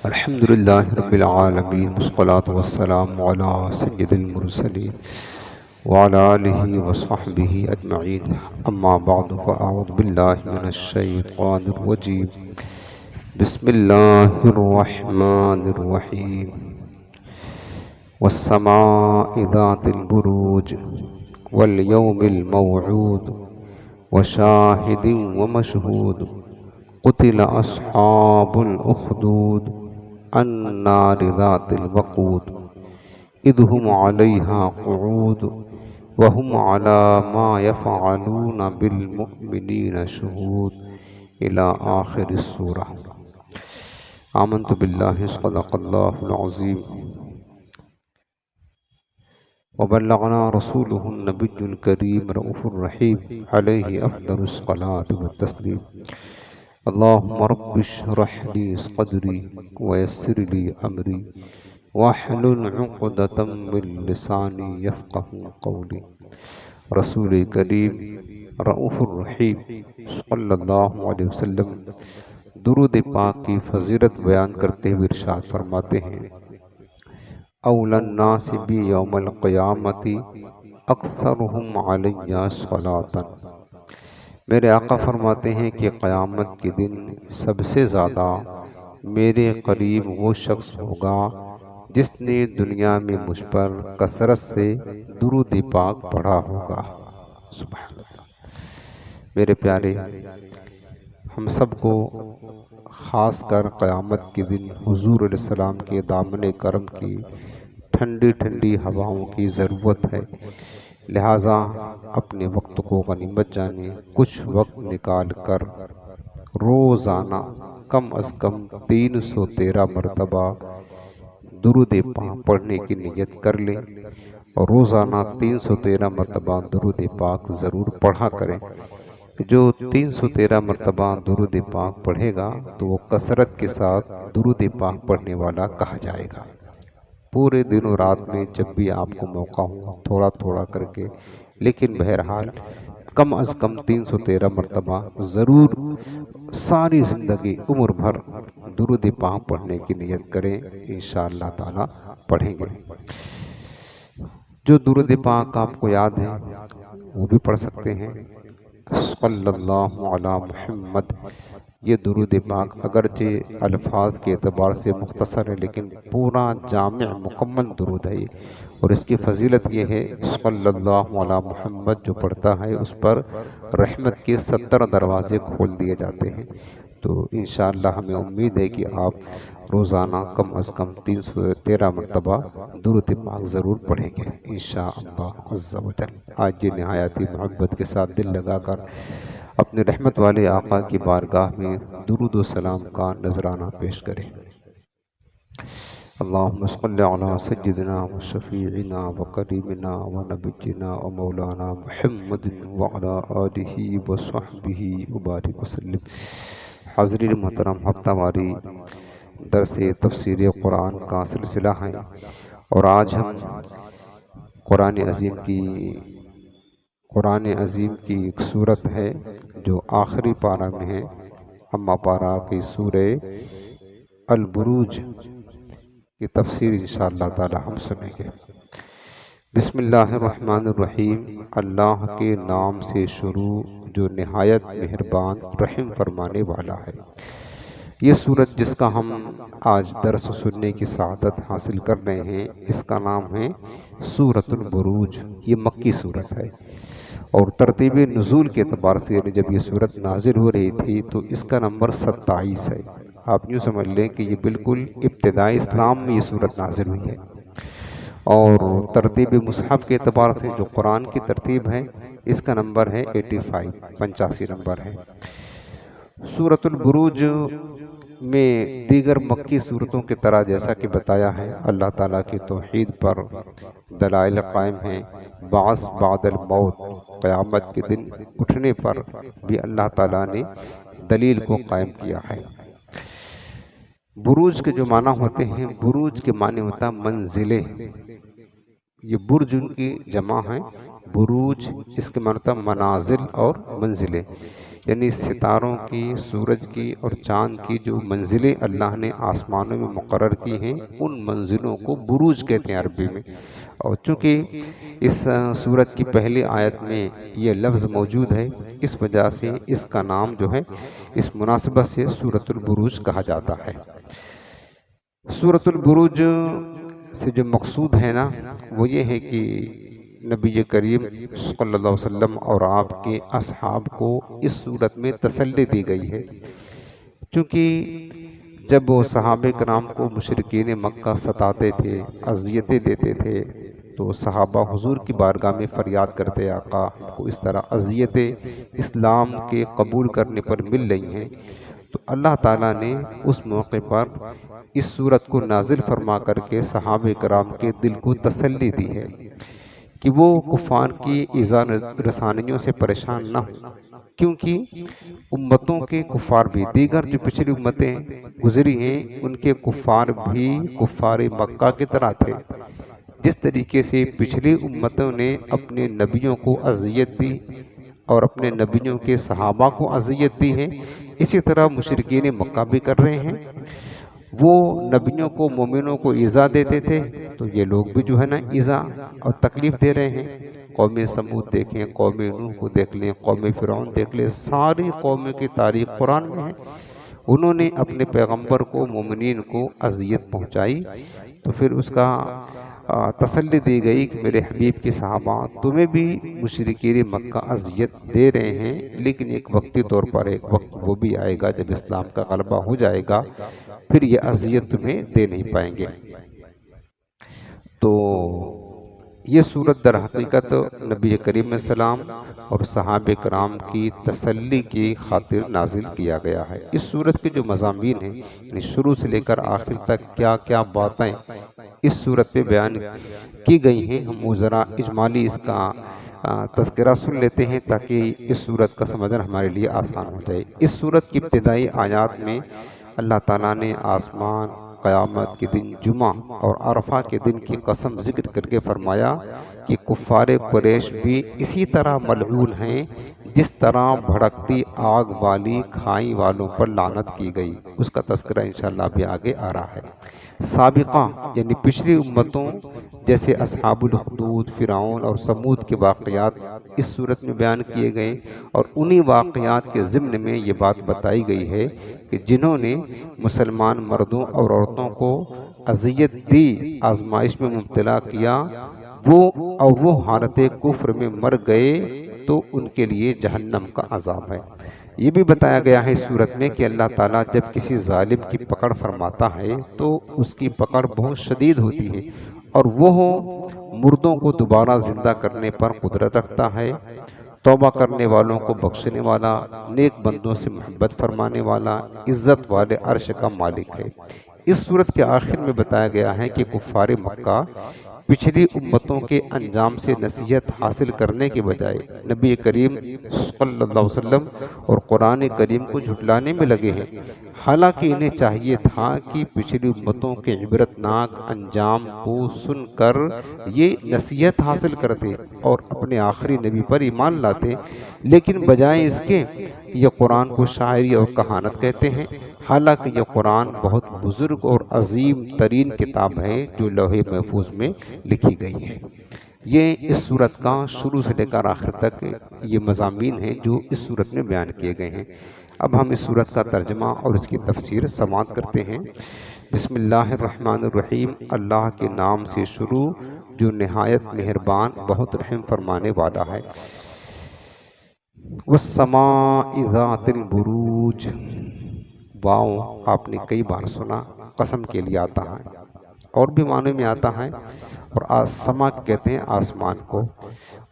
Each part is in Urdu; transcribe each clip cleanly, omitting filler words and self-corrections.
الحمد لله رب العالمين والصلاة والسلام على سيد المرسلين وعلى آله وصحبه أجمعين. أما بعد فأعوذ بالله من الشيطان الرجيم. بسم الله الرحمن الرحيم. والسماء ذات البروج واليوم الموعود وشاهد ومشهود قتل أصحاب الأخدود النار ذات الوقود إذ هم عليها قعود وهم على ما يفعلون بالمؤمنين شهود إلى آخر السورة. آمنت بالله صدق الله العظيم وبلغنا رسوله النبي الكريم رؤوف الرحيم عليه أفضل الصلاة والتسليم. اللهم رب اشرح لي صدري ويسر لي أمري واحلل عقدة من لساني يفقه قولي. رسول کریم رؤوف الرحیم صلی اللہ علیہ وسلم درود پاک کی فضیلت بیان کرتے ہوئے ارشاد فرماتے ہیں: اول الناس بی یوم القیامت اکثرهم علی صلاۃ. میرے آقا فرماتے ہیں کہ قیامت کے دن سب سے زیادہ میرے قریب وہ شخص ہوگا جس نے دنیا میں مجھ پر کثرت سے درود پاک پڑھا ہوگا. سبحان اللہ. میرے پیارے، ہم سب کو خاص کر قیامت کے دن حضور علیہ السلام کے دامن کرم کی ٹھنڈی ٹھنڈی ہواؤں کی ضرورت ہے. لہٰذا اپنے وقت کو غنیمت جانے کچھ وقت نکال کر روزانہ کم از کم 313 مرتبہ درود پاک پڑھنے کی نیت کر لیں، اور روزانہ 313 مرتبہ درود پاک ضرور پڑھا کریں. جو 313 مرتبہ درود پاک پڑھے گا تو وہ کثرت کے ساتھ درود پاک پڑھنے والا کہا جائے گا. پورے دن و رات میں جب بھی آپ کو موقع ہو تھوڑا تھوڑا کر کے، لیکن بہرحال کم از کم 313 مرتبہ ضرور ساری زندگی عمر بھر درود پاک پڑھنے کی نیت کریں. انشاءاللہ تعالی پڑھیں گے. جو درود پاک آپ کو یاد ہے وہ بھی پڑھ سکتے ہیں. صلی اللہ علی محمد. یہ درود پاک اگرچہ الفاظ کے اعتبار سے مختصر ہے، لیکن پورا جامع مکمل درود ہے، اور اس کی فضیلت یہ ہے صلی اللہ علی محمد جو پڑھتا ہے اس پر رحمت کے 70 دروازے کھول دیے جاتے ہیں. تو انشاءاللہ ہمیں امید ہے کہ آپ روزانہ کم از کم 313 مرتبہ درود پاک ضرور پڑھیں گے انشاءاللہ عز و جل. آج یہ نہایت محبت کے ساتھ دل لگا کر اپنے رحمت والے آقا کی بارگاہ میں درود و سلام کا نذرانہ پیش کریں. اللہم صلی علی سیدنا و شفیعنا و کریمنا و نبینا و مولانا محمد وعلی آلہ و صحبہ وبارک وسلم. حاضرین محترم، ہفتہ واری درس تفسیر قرآن کا سلسلہ ہے، اور آج ہم قرآن عظیم کی ایک صورت ہے جو آخری پارہ میں ہے. اما پارہ کی سورہ البروج کی تفسیر انشاءاللہ تعالی ہم سنیں گے. بسم اللہ الرحمن الرحیم. اللہ کے نام سے شروع جو نہایت مہربان رحم فرمانے والا ہے. یہ سورت جس کا ہم آج درس سننے کی سعادت حاصل کر رہے ہیں، اس کا نام ہے سورۃ البروج. یہ مکی سورت ہے، اور ترتیب نزول کے اعتبار سے یعنی جب یہ سورت نازل ہو رہی تھی تو اس کا نمبر 27 ہے. آپ یوں سمجھ لیں کہ یہ بالکل ابتدائی اسلام میں یہ سورت نازل ہوئی ہے. اور ترتیب مصحف کے اعتبار سے جو قرآن کی ترتیب ہے اس کا نمبر ہے 85 نمبر ہے. سورۃ البروج میں دیگر مکی صورتوں کی طرح جیسا کہ بتایا ہے اللہ تعالیٰ کی توحید پر دلائل قائم ہیں. بعث بعد الموت، قیامت کے دن اٹھنے پر بھی اللہ تعالیٰ نے دلیل کو قائم کیا ہے. بروج کے جو معنی ہوتے ہیں، بروج کے معنی ہوتا ہے منزلیں. یہ برج ان کی جمع ہے، بروج اس کے معنی ہوتا ہے منازل اور منزلیں. یعنی ستاروں کی، سورج کی اور چاند کی جو منزلیں اللہ نے آسمانوں میں مقرر کی ہیں، ان منزلوں کو بروج کہتے ہیں عربی میں۔ اور چونکہ اس سورت کی پہلی آیت میں یہ لفظ موجود ہے، اس وجہ سے اس کا نام جو ہے اس مناسبت سے سورۃ البروج کہا جاتا ہے۔ سورۃ البروج سے جو مقصود ہے نا، وہ یہ ہے کہ نبی کریم صلی اللہ علیہ وسلم اور آپ کے اصحاب کو اس صورت میں تسلی دی گئی ہے، چونکہ جب وہ صحابہ کرام کو مشرکین مکہ ستاتے تھے، اذیتیں دیتے تھے، تو صحابہ حضور کی بارگاہ میں فریاد کرتے، آقا ہم کو اس طرح اذیتیں اسلام کے قبول کرنے پر مل رہی ہیں، تو اللہ تعالیٰ نے اس موقع پر اس صورت کو نازل فرما کر کے صحابہ کرام کے دل کو تسلی دی ہے کہ وہ کفار کی ایذا رسانیوں سے پریشان نہ ہوں، کیونکہ امتوں کے کفار بھی، دیگر جو پچھلی امتیں گزری ہیں ان کے کفار بھی کفار مکہ کی طرح تھے۔ جس طریقے سے پچھلی امتوں نے اپنے نبیوں کو اذیت دی اور اپنے نبیوں کے صحابہ کو اذیت دی ہے، اسی طرح مشرکین مکہ بھی کر رہے ہیں۔ وہ نبیوں کو، مومنوں کو ایذا دیتے تھے، تو یہ لوگ بھی جو ہے نا ایذا اور تکلیف دے رہے ہیں۔ قوم سمود دیکھیں، قوم نوح کو دیکھ لیں، قوم فرعون دیکھ لیں، ساری قوموں کی تاریخ قرآن میں ہے۔ انہوں نے اپنے پیغمبر کو، مومنین کو اذیت پہنچائی، تو پھر اس کا تسلی دی گئی کہ میرے حبیب کے صحابہ تمہیں بھی مشرکین مکہ اذیت دے رہے ہیں، لیکن ایک وقتی طور پر ایک وقت وہ بھی آئے گا جب اسلام کا غلبہ ہو جائے گا، پھر یہ اذیت تمہیں دے نہیں پائیں گے۔ تو یہ صورت در حقیقت نبی کریم علیہ السلام اور صحابہ کرام کی تسلی کی خاطر نازل کیا گیا ہے۔ اس صورت کے جو مضامین ہیں، یعنی شروع سے لے کر آخر تک کیا کیا باتیں اس صورت پہ بیان کی گئی ہیں، ہم ذرا اجمالی اس کا تذکرہ سن لیتے ہیں تاکہ اس صورت کا سمجھنا ہمارے لیے آسان ہو جائے۔ اس صورت کی ابتدائی آیات میں اللہ تعالیٰ نے آسمان، قیامت کے دن، جمعہ اور عرفہ کے دن کی قسم ذکر کر کے فرمایا کہ کفار قریش بھی اسی طرح ملعون ہیں جس طرح بھڑکتی آگ والی کھائی والوں پر لعنت کی گئی۔ اس کا تذکرہ انشاءاللہ بھی آگے آ رہا ہے۔ سابقہ یعنی پچھلی امتوں جیسے اصحاب الاخدود، فرعون اور سمود کے واقعات اس صورت میں بیان کیے گئے، اور انہی واقعات کے ضمن میں یہ بات بتائی گئی ہے کہ جنہوں نے مسلمان مردوں اور عورتوں کو اذیت دی، آزمائش میں مبتلا کیا، وہ حالت کفر میں مر گئے تو ان کے لیے جہنم کا عذاب ہے۔ یہ بھی بتایا گیا ہے اس صورت میں کہ اللہ تعالیٰ جب کسی ظالم کی پکڑ فرماتا ہے تو اس کی پکڑ بہت شدید ہوتی ہے، اور وہ مردوں کو دوبارہ زندہ کرنے پر قدرت رکھتا ہے، توبہ کرنے والوں کو بخشنے والا، نیک بندوں سے محبت فرمانے والا، عزت والے عرش کا مالک ہے۔ اس صورت کے آخر میں بتایا گیا ہے کہ کفار مکہ پچھلی امتوں کے انجام سے نصیحت حاصل کرنے کے بجائے نبی کریم صلی اللہ علیہ وسلم اور قرآن کریم کو جھٹلانے میں لگے ہیں، حالانکہ انہیں چاہیے تھا کہ پچھلی امتوں کے عبرتناک انجام کو سن کر یہ نصیحت حاصل کرتے اور اپنے آخری نبی پر ایمان لاتے، لیکن بجائے اس کے یہ قرآن کو شاعری اور کہانت کہتے ہیں، حالانکہ یہ قرآن بہت بزرگ اور عظیم ترین کتاب ہے جو لوح محفوظ میں لکھی گئی ہے۔ یہ اس صورت کا شروع سے لے کر آخر تک یہ مضامین ہیں جو اس صورت میں بیان کیے گئے ہیں۔ اب ہم اس صورت کا ترجمہ اور اس کی تفسیر سماعت کرتے ہیں۔ بسم اللہ الرحمن الرحیم، اللہ کے نام سے شروع جو نہایت مہربان بہت رحم فرمانے والا ہے۔ والسماء ذات البروج، واو آپ نے کئی بار سنا، قسم کے لیے آتا ہے اور بھی معنی میں آتا ہے، اور سما کہتے ہیں آسمان کو۔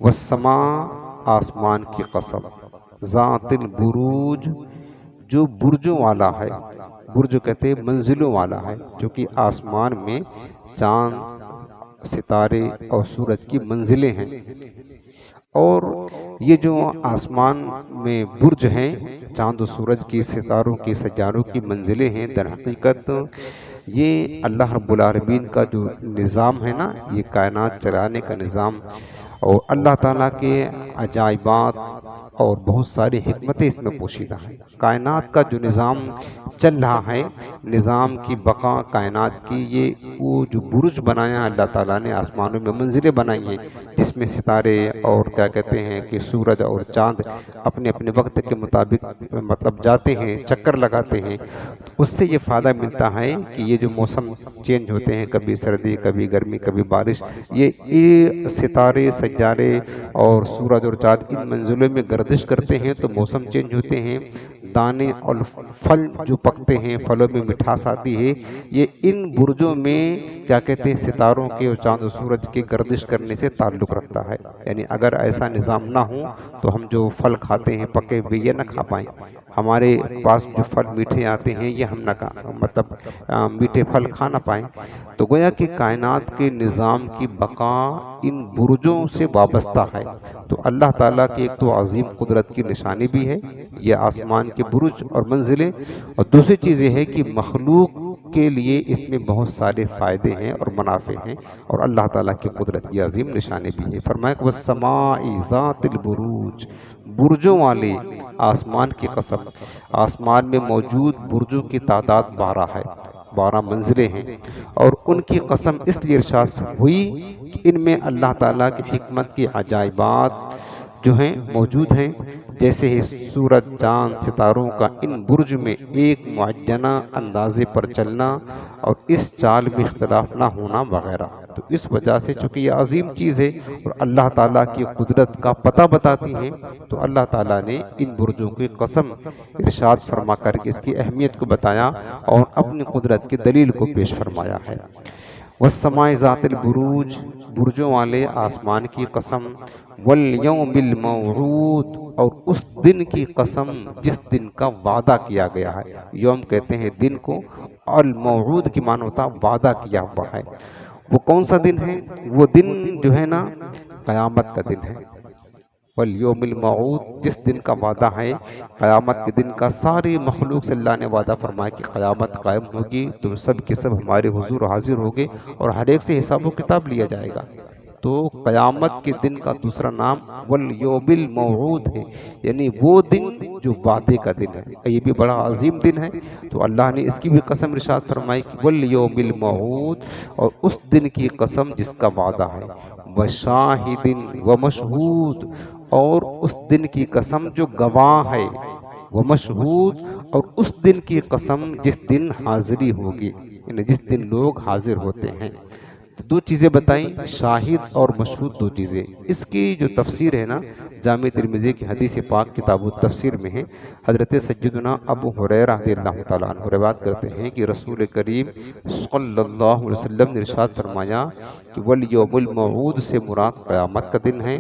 والسماء آسمان کی قسم، ذات البروج جو برجوں والا ہے، برج کہتے ہیں منزلوں والا ہے، کیونکہ آسمان میں چاند، ستارے اور سورج کی منزلیں ہیں، اور یہ جو آسمان میں برج ہیں، چاند و سورج کی، ستاروں کی، سیاروں کی منزلیں ہیں، در حقیقت یہ اللہ رب العالمین کا جو نظام ہے نا، یہ کائنات چلانے کا نظام، اور اللہ تعالیٰ کے عجائبات اور بہت ساری حکمتیں اس میں پوشیدہ ہیں۔ کائنات کا جو نظام چل رہا ہے، نظام کی بقا کائنات کی، یہ وہ جو برج بنایا ہے اللہ تعالیٰ نے، آسمانوں میں منزلیں بنائی ہیں جس میں ستارے اور کیا کہتے ہیں کہ سورج اور چاند اپنے اپنے وقت کے مطابق مطلب جاتے ہیں، چکر لگاتے ہیں۔ اس سے یہ فائدہ ملتا ہے کہ یہ جو موسم چینج ہوتے ہیں، کبھی سردی، کبھی گرمی، کبھی بارش، یہ ستارے، سیارے اور سورج اور چاند ان منزلوں میں گردش کرتے ہیں تو موسم چینج ہوتے ہیں۔ دانے اور پھل جو پکتے ہیں، پھلوں میں مٹھاس آتی ہے، یہ ان برجوں میں کیا کہتے ہیں ستاروں کے اور چاند و سورج کے گردش کرنے سے تعلق رکھتا ہے۔ یعنی اگر ایسا نظام نہ ہو تو ہم جو پھل کھاتے ہیں پکے ہوئے یہ نہ کھا پائیں، ہمارے پاس جو پھل میٹھے آتے ہیں یہ ہم نہ مطلب میٹھے پھل کھا نہ پائیں۔ تو گویا کہ کائنات کے نظام کی بقا ان برجوں سے وابستہ ہے۔ تو اللہ تعالیٰ کی ایک تو عظیم قدرت کی نشانی بھی ہے یہ آسمان کے برج اور منزلیں، اور دوسری چیز یہ ہے کہ مخلوق کے لیے اس میں بہت سارے فائدے ہیں اور منافع ہیں، اور اللہ تعالیٰ کی قدرت کی عظیم نشانی بھی ہے۔ فرمایا کہ وَالسَّمَاءِ ذَاتِ الْبُرُوجِ، برجوں والے آسمان کی قسم۔ آسمان میں موجود برجوں کی تعداد 12 ہے، 12 منزلیں ہیں، اور ان کی قسم اس لیے ارشاد ہوئی کہ ان میں اللہ تعالیٰ کی حکمت کے عجائبات جو ہیں موجود ہیں، جیسے ہی سورج، چاند، ستاروں کا ان برج میں ایک معینہ اندازے پر چلنا اور اس چال میں اختلاف نہ ہونا وغیرہ۔ تو اس وجہ سے چونکہ یہ عظیم چیز ہے اور اللہ تعالیٰ کی قدرت کا پتہ بتاتی ہے، تو اللہ تعالیٰ نے ان برجوں کی قسم ارشاد فرما کر کے اس کی اہمیت کو بتایا اور اپنی قدرت کی دلیل کو پیش فرمایا ہے۔ وَالسَّمَاءِ ذَاتِ الْبُرُوجِ، برجوں والے آسمان کی قسم، وَالْيَوْمِ الْمَوْعُودِ، اور اس دن کی قسم جس دن کا وعدہ کیا گیا ہے۔ یوم کہتے ہیں دن کو، اور الموعود کی معنی ہوتا وعدہ کیا ہوا ہے۔ وہ کون سا دن ہے؟ وہ دن جو ہے نا قیامت کا دن ہے۔ والیوم الموعود، جس دن کا وعدہ ہے، قیامت کے دن کا۔ ساری مخلوق سے اللہ نے وعدہ فرمایا کہ قیامت قائم ہوگی، تم سب کے سب ہمارے حضور حاضر ہوگے اور ہر ایک سے حساب و کتاب لیا جائے گا۔ تو قیامت کے دن کا دوسرا نام والیوم الموعود ہے، یعنی وہ دن جو وعدے کا دن ہے۔ یہ بھی بڑا عظیم دن ہے، تو اللہ نے اس کی بھی قسم ارشاد فرمائی کہ والیوم الموعود، اور اس دن کی قسم جس کا وعدہ ہے، وشاہد ومشہود، اور اس دن کی قسم جو گواہ ہے، ومشہود، اور اس دن کی قسم جس دن حاضری ہوگی، یعنی جس دن لوگ حاضر ہوتے ہیں۔ دو چیزیں بتائیں، شاہد اور مشہود، دو چیزیں۔ اس کی جو تفسیر ہے نا، جامع ترمذی کی حدیث پاک کتاب التفسیر میں ہے۔ حضرت سیدنا ابو ہریرہ رضی اللہ تعالیٰ عنہ روایت کرتے ہیں کہ رسول کریم صلی اللہ علیہ وسلم نے ارشاد فرمایا کہ والیوم الموعود سے مراد قیامت کا دن ہے،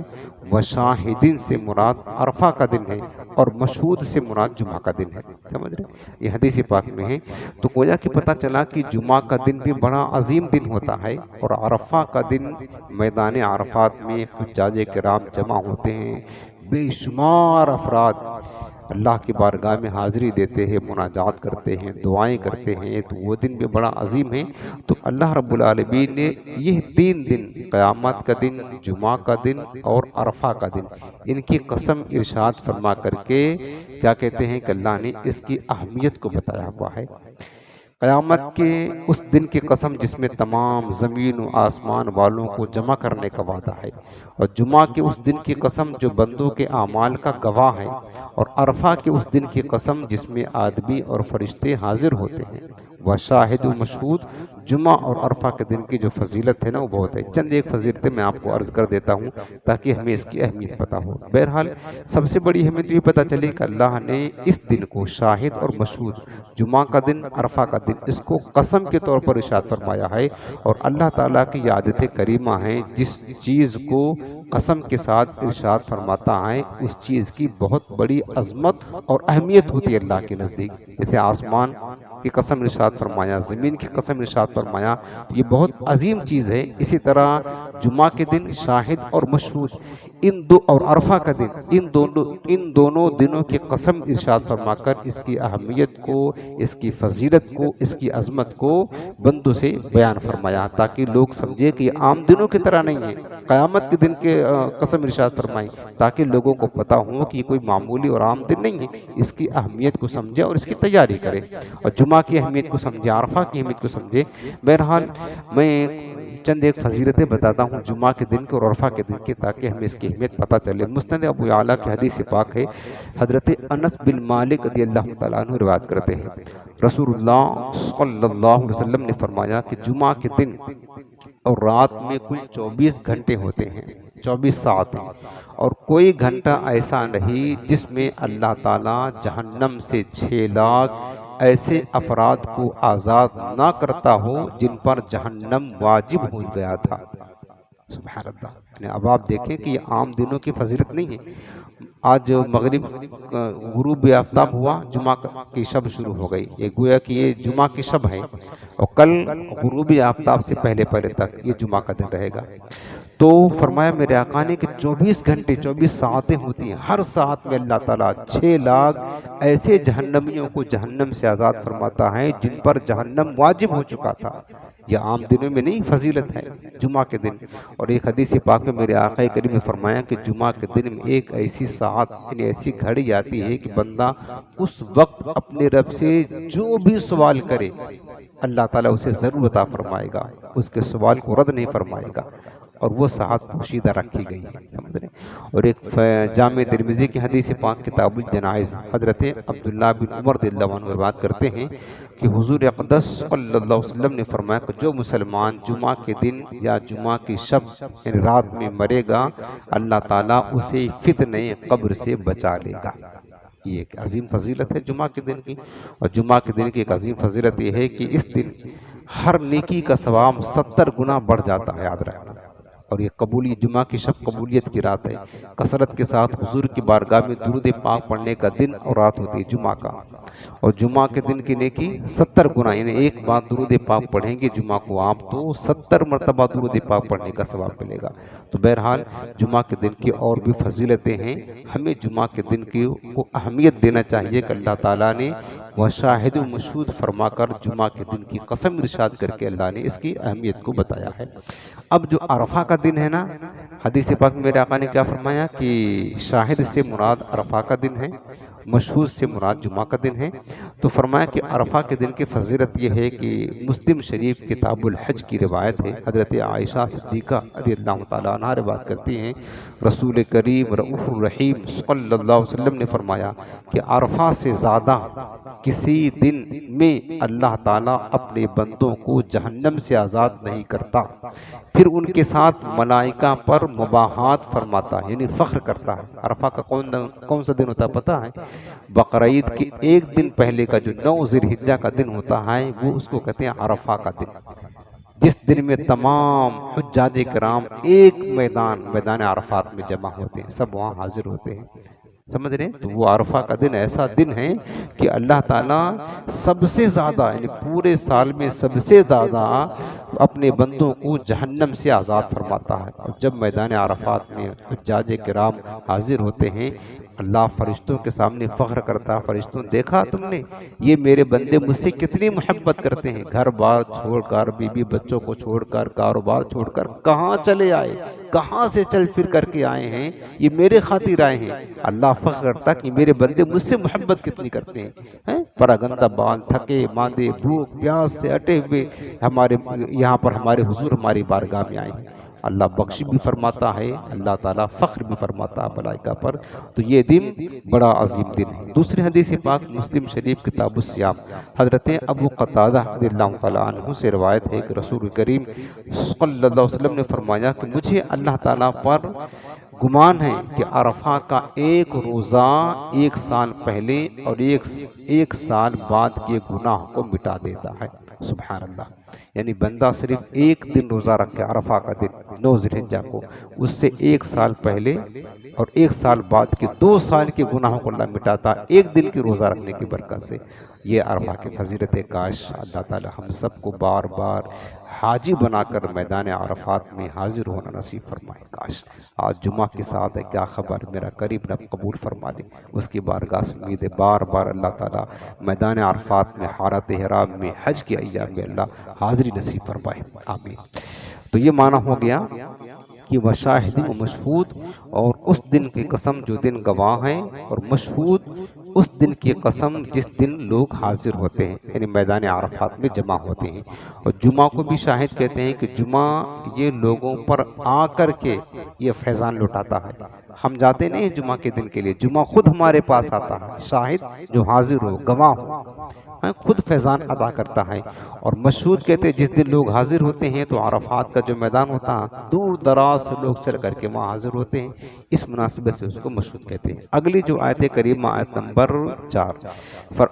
وشاہدین سے مراد عرفہ کا دن ہے، اور مشہود سے مراد جمعہ کا دن ہے۔ سمجھ رہے؟ یہ حدیث پاک میں ہے۔ تو گویا کہ پتہ چلا کہ جمعہ کا دن بھی بڑا عظیم دن ہوتا ہے، اور عرفہ کا دن میدان عرفات میں حجاج کرام جمع ہوتے ہیں، بے شمار افراد اللہ کی بارگاہ میں حاضری دیتے ہیں، مناجات کرتے ہیں، دعائیں کرتے ہیں، تو وہ دن بھی بڑا عظیم ہے۔ تو اللہ رب العالمین نے یہ 3 دن، قیامت کا دن، جمعہ کا دن اور عرفہ کا دن، ان کی قسم ارشاد فرما کر کے کیا کہتے ہیں کہ اللہ نے اس کی اہمیت کو بتایا ہوا ہے۔ قیامت کے اس دن کی قسم جس میں تمام زمین و آسمان والوں کو جمع کرنے کا وعدہ ہے، اور جمعہ کے اس دن کی قسم جو بندوں کے اعمال کا گواہ ہے، اور عرفہ کے اس دن کی قسم جس میں آدمی اور فرشتے حاضر ہوتے ہیں۔ وشاہد و مشہود، جمعہ اور عرفہ کے دن کی جو فضیلت ہے نا وہ بہت ہے۔ چند ایک فضیلتیں میں آپ کو عرض کر دیتا ہوں تاکہ ہمیں اس کی اہمیت پتہ ہو۔ بہرحال سب سے بڑی ہمیں تو یہ پتہ چلے کہ اللہ نے اس دن کو شاہد اور مشہود، جمعہ کا دن، عرفہ کا دن، اس کو قسم کے طور پر ارشاد فرمایا ہے، اور اللہ تعالیٰ کی یہ عادت کریمہ ہیں، جس چیز کو قسم کے ساتھ ارشاد فرماتا ہے اس چیز کی بہت بڑی عظمت اور اہمیت ہوتی ہے اللہ کے نزدیک۔ جیسے آسمان کی قسم ارشاد فرمایا، زمین کی قسم ارشاد فرمایا، یہ بہت عظیم چیز ہے۔ اسی طرح جمعہ کے دن شاہد اور مشہود اور عرفہ کا دن، ان دونوں دنوں کی قسم ارشاد فرما کر اس کی اہمیت کو، اس کی فضیلت کو، اس کی عظمت کو بندوں سے بیان فرمایا، تاکہ لوگ سمجھے کہ یہ عام دنوں کی طرح نہیں ہے۔ قیامت کے دن کے قسم ارشاد فرمائی، تاکہ لوگوں کو پتہ ہو کہ یہ کوئی معمولی اور عام دن نہیں ہے، اس کی اہمیت کو سمجھے اور اس کی تیاری کرے، اور جمعہ کی اہمیت کو سمجھے، عرفہ کی اہمیت کو سمجھے۔ بہرحال میں چند ایک فضیلتیں بتاتا ہوں جمعہ کے دن کے اور عرفہ کے دن کے، تاکہ ہمیں اس کی اہمیت پتہ چلے۔ مسند ابو یعلا کی حدیث پاک ہے، حضرت انس بن مالک رضی اللہ تعالیٰ عنہ روایت کرتے ہیں، رسول اللہ صلی اللہ علیہ وسلم نے فرمایا کہ جمعہ کے دن اور رات میں کل 24 گھنٹے ہوتے ہیں، 24 ساعتیں، اور کوئی گھنٹہ ایسا نہیں جس میں اللہ تعالیٰ جہنم سے 6 لاکھ ایسے افراد کو آزاد نہ کرتا ہو جن پر جہنم واجب ہو گیا تھا۔ سبحان اللہ۔ یعنی اب آپ دیکھیں کہ یہ عام دنوں کی فضیلت نہیں ہے۔ آج مغرب غروب آفتاب ہوا، جمعہ کی شب شروع ہو گئی، یہ گویا کہ یہ جمعہ کی شب ہے، اور کل غروب آفتاب سے پہلے تک یہ جمعہ کا دن رہے گا۔ تو فرمایا میرے آقا نے کہ 24 گھنٹے 24 ساعتیں ہوتی ہیں، ہر ساعت میں اللہ تعالیٰ 6 لاکھ ایسے جہنمیوں کو جہنم سے آزاد فرماتا ہے جن پر جہنم واجب ہو چکا تھا۔ یہ عام دنوں میں نہیں، فضیلت ہے جمعہ کے دن۔ اور ایک حدیث پاک میں میرے آقا کریم نے فرمایا کہ جمعہ کے دن میں ایک ایسی ساعت، یعنی ایسی گھڑی آتی ہے کہ بندہ اس وقت اپنے رب سے جو بھی سوال کرے اللہ تعالیٰ اسے ضرور عطا فرمائے گا، اس کے سوال کو رد نہیں فرمائے گا، اور وہ ساعت پوشیدہ رکھی گئی ہے، سمجھ رہے۔ اور ایک جامع ترمذی کی حدیث پاک کتاب الجنائز، حضرت عبداللہ بن عمر رضی اللہ عنہ روایت کرتے ہیں کہ حضور اقدس صلی اللہ علیہ وسلم نے فرمایا کہ جو مسلمان جمعہ کے دن یا جمعہ کی شب یعنی رات میں مرے گا، اللہ تعالیٰ اسے فتنہ قبر سے بچا لے گا۔ یہ ایک عظیم فضیلت ہے جمعہ کے دن کی۔ اور جمعہ کے دن کی ایک عظیم فضیلت یہ ہے کہ اس دن ہر نیکی کا ثواب 70 گنا بڑھ جاتا ہے، یاد رکھنا۔ اور یہ جمعہ کی شب قبولیت کی رات ہے، کثرت کے ساتھ حضور کی بارگاہ میں درود پاک پڑھنے کا دن اور رات ہوتی ہے جمعہ کا۔ اور جمعہ کے دن کی نیکی 70 گنا، یعنی ایک بار درود پاک پڑھیں گے جمعہ کو آپ تو 70 مرتبہ درود پاک پڑھنے کا ثواب ملے گا۔ تو بہرحال جمعہ کے دن کی اور بھی فضیلتیں ہیں، ہمیں جمعہ کے دن کی کو اہمیت دینا چاہیے کہ اللہ تعالیٰ نے وشاہد و مشہود فرما کر جمعہ کے دن کی قسم ارشاد کر کے اللہ نے اس کی اہمیت کو بتایا ہے۔ اب جو عرفہ کا دن ہے نا، حدیث پاک میں میرے آقا نے کیا فرمایا کہ شاہد سے مراد عرفہ کا دن ہے، مشہود سے مراد جمعہ کا دن ہے۔ تو فرمایا کہ عرفہ کے دن کی فضیلت یہ ہے کہ مسلم شریف کتاب الحج کی روایت ہے، حضرت عائشہ صدیقہ رضی اللہ تعالیٰ عنہ روایت کرتی ہیں، رسول کریم رؤوف الرحیم صلی اللہ علیہ وسلم نے فرمایا کہ عرفہ سے زیادہ کسی دن میں اللہ تعالیٰ اپنے بندوں کو جہنم سے آزاد نہیں کرتا، پھر ان کے ساتھ ملائکہ پر مباحات فرماتا ہے، یعنی فخر کرتا ہے۔ عرفہ کا کون سا دن ہوتا ہے پتہ ہے؟ بقرعید کے ایک دن پہلے کا جو 9 ذی الحجہ کا دن ہوتا ہے، وہ اس کو کہتے ہیں عرفہ کا دن، جس دن میں تمام حجاج کرام ایک میدان عرفات میں جمع ہوتے ہیں، سب وہاں حاضر ہوتے ہیں، سمجھ رہے ہیں؟ تو وہ عرفہ کا دن ایسا دن ہے کہ اللہ تعالیٰ سب سے زیادہ، یعنی پورے سال میں سب سے زیادہ اپنے بندوں کو جہنم سے آزاد فرماتا ہے۔ اور جب میدان عرفات میں حجاج کرام حاضر ہوتے ہیں، اللہ فرشتوں کے سامنے فخر کرتا ہے، فرشتوں دیکھا تم نے یہ میرے بندے مجھ سے کتنی محبت کرتے ہیں، گھر بار چھوڑ کر، بیوی بچوں کو چھوڑ کر، کاروبار چھوڑ کر کہاں چلے آئے، کہاں سے چل پھر کر کے آئے ہیں، یہ میرے خاطر آئے ہیں۔ اللہ فخر کرتا کہ میرے بندے مجھ سے محبت کتنی کرتے ہیں، پراگندہ بال تھکے ماندے بھوک پیاس سے اٹے ہوئے یہاں پر ہمارے حضور ہماری بارگاہ میں آئے ہیں۔ اللہ بخش بھی فرماتا ہے، اللہ تعالیٰ فخر بھی فرماتا ہے ملائکہ پر۔ تو یہ دن بڑا عظیم دن ہے۔ دوسری حدیث پاک مسلم شریف کتاب الصیام، حضرت ابو قتادہ رضی اللہ تعالیٰ عنہ سے روایت ہے کہ رسول کریم صلی اللہ علیہ وسلم نے فرمایا کہ مجھے اللہ تعالیٰ پر گمان ہے کہ عرفہ کا ایک روزہ 1 سال پہلے اور ایک سال بعد کے گناہ کو مٹا دیتا ہے۔ سبحان اللہ۔ یعنی بندہ صرف ایک دن روزہ رکھے، عرفہ کا دن 9 ذی الحجہ کو، اس سے 1 سال پہلے اور 1 سال بعد کے 2 سال کے گناہوں کو اللہ مٹاتا ایک دن کی روزہ رکھنے کی برکت سے۔ یہ عرفہ کی فضیلت ہے۔ کاش اللہ تعالی ہم سب کو بار بار حاجی بنا کر میدان عرفات میں حاضر ہونا نصیب فرمائے۔ کاش آج جمعہ کے ساتھ ہے، کیا خبر، میرا قریب رب قبول فرما لے، اس کی بارگاہ سے امید ہے بار بار اللہ تعالی میدان عرفات میں، حالت احرام میں، حج کے ایام میں اللہ حاضری نصیب فرمائے، آمین۔ تو یہ معنی ہو گیا کہ وشاہد و مشہود، اور اس دن کی قسم جو دن گواہ ہیں، اور مشہود اس دن کی قسم جس دن لوگ حاضر ہوتے ہیں، یعنی میدان عرفات میں جمع ہوتے ہیں۔ اور جمعہ کو بھی شاہد کہتے ہیں کہ جمعہ یہ لوگوں پر آ کر کے یہ فیضان لٹاتا ہے۔ ہم جاتے نہیں جمعہ کے دن کے لیے، جمعہ خود ہمارے پاس آتا ہے، شاہد جو حاضر ہو، گواہ ہو، خود فیضان ادا کرتا ہے۔ اور مشہود کہتے ہیں جس دن لوگ حاضر ہوتے ہیں، تو عرفات کا جو میدان ہوتا ہے دور دراز سے لوگ چل کر کے وہاں حاضر ہوتے ہیں، اس مناسبت سے اس کو مشہود کہتے ہیں۔ اگلی جو آیت کریمہ آیت نمبر 4،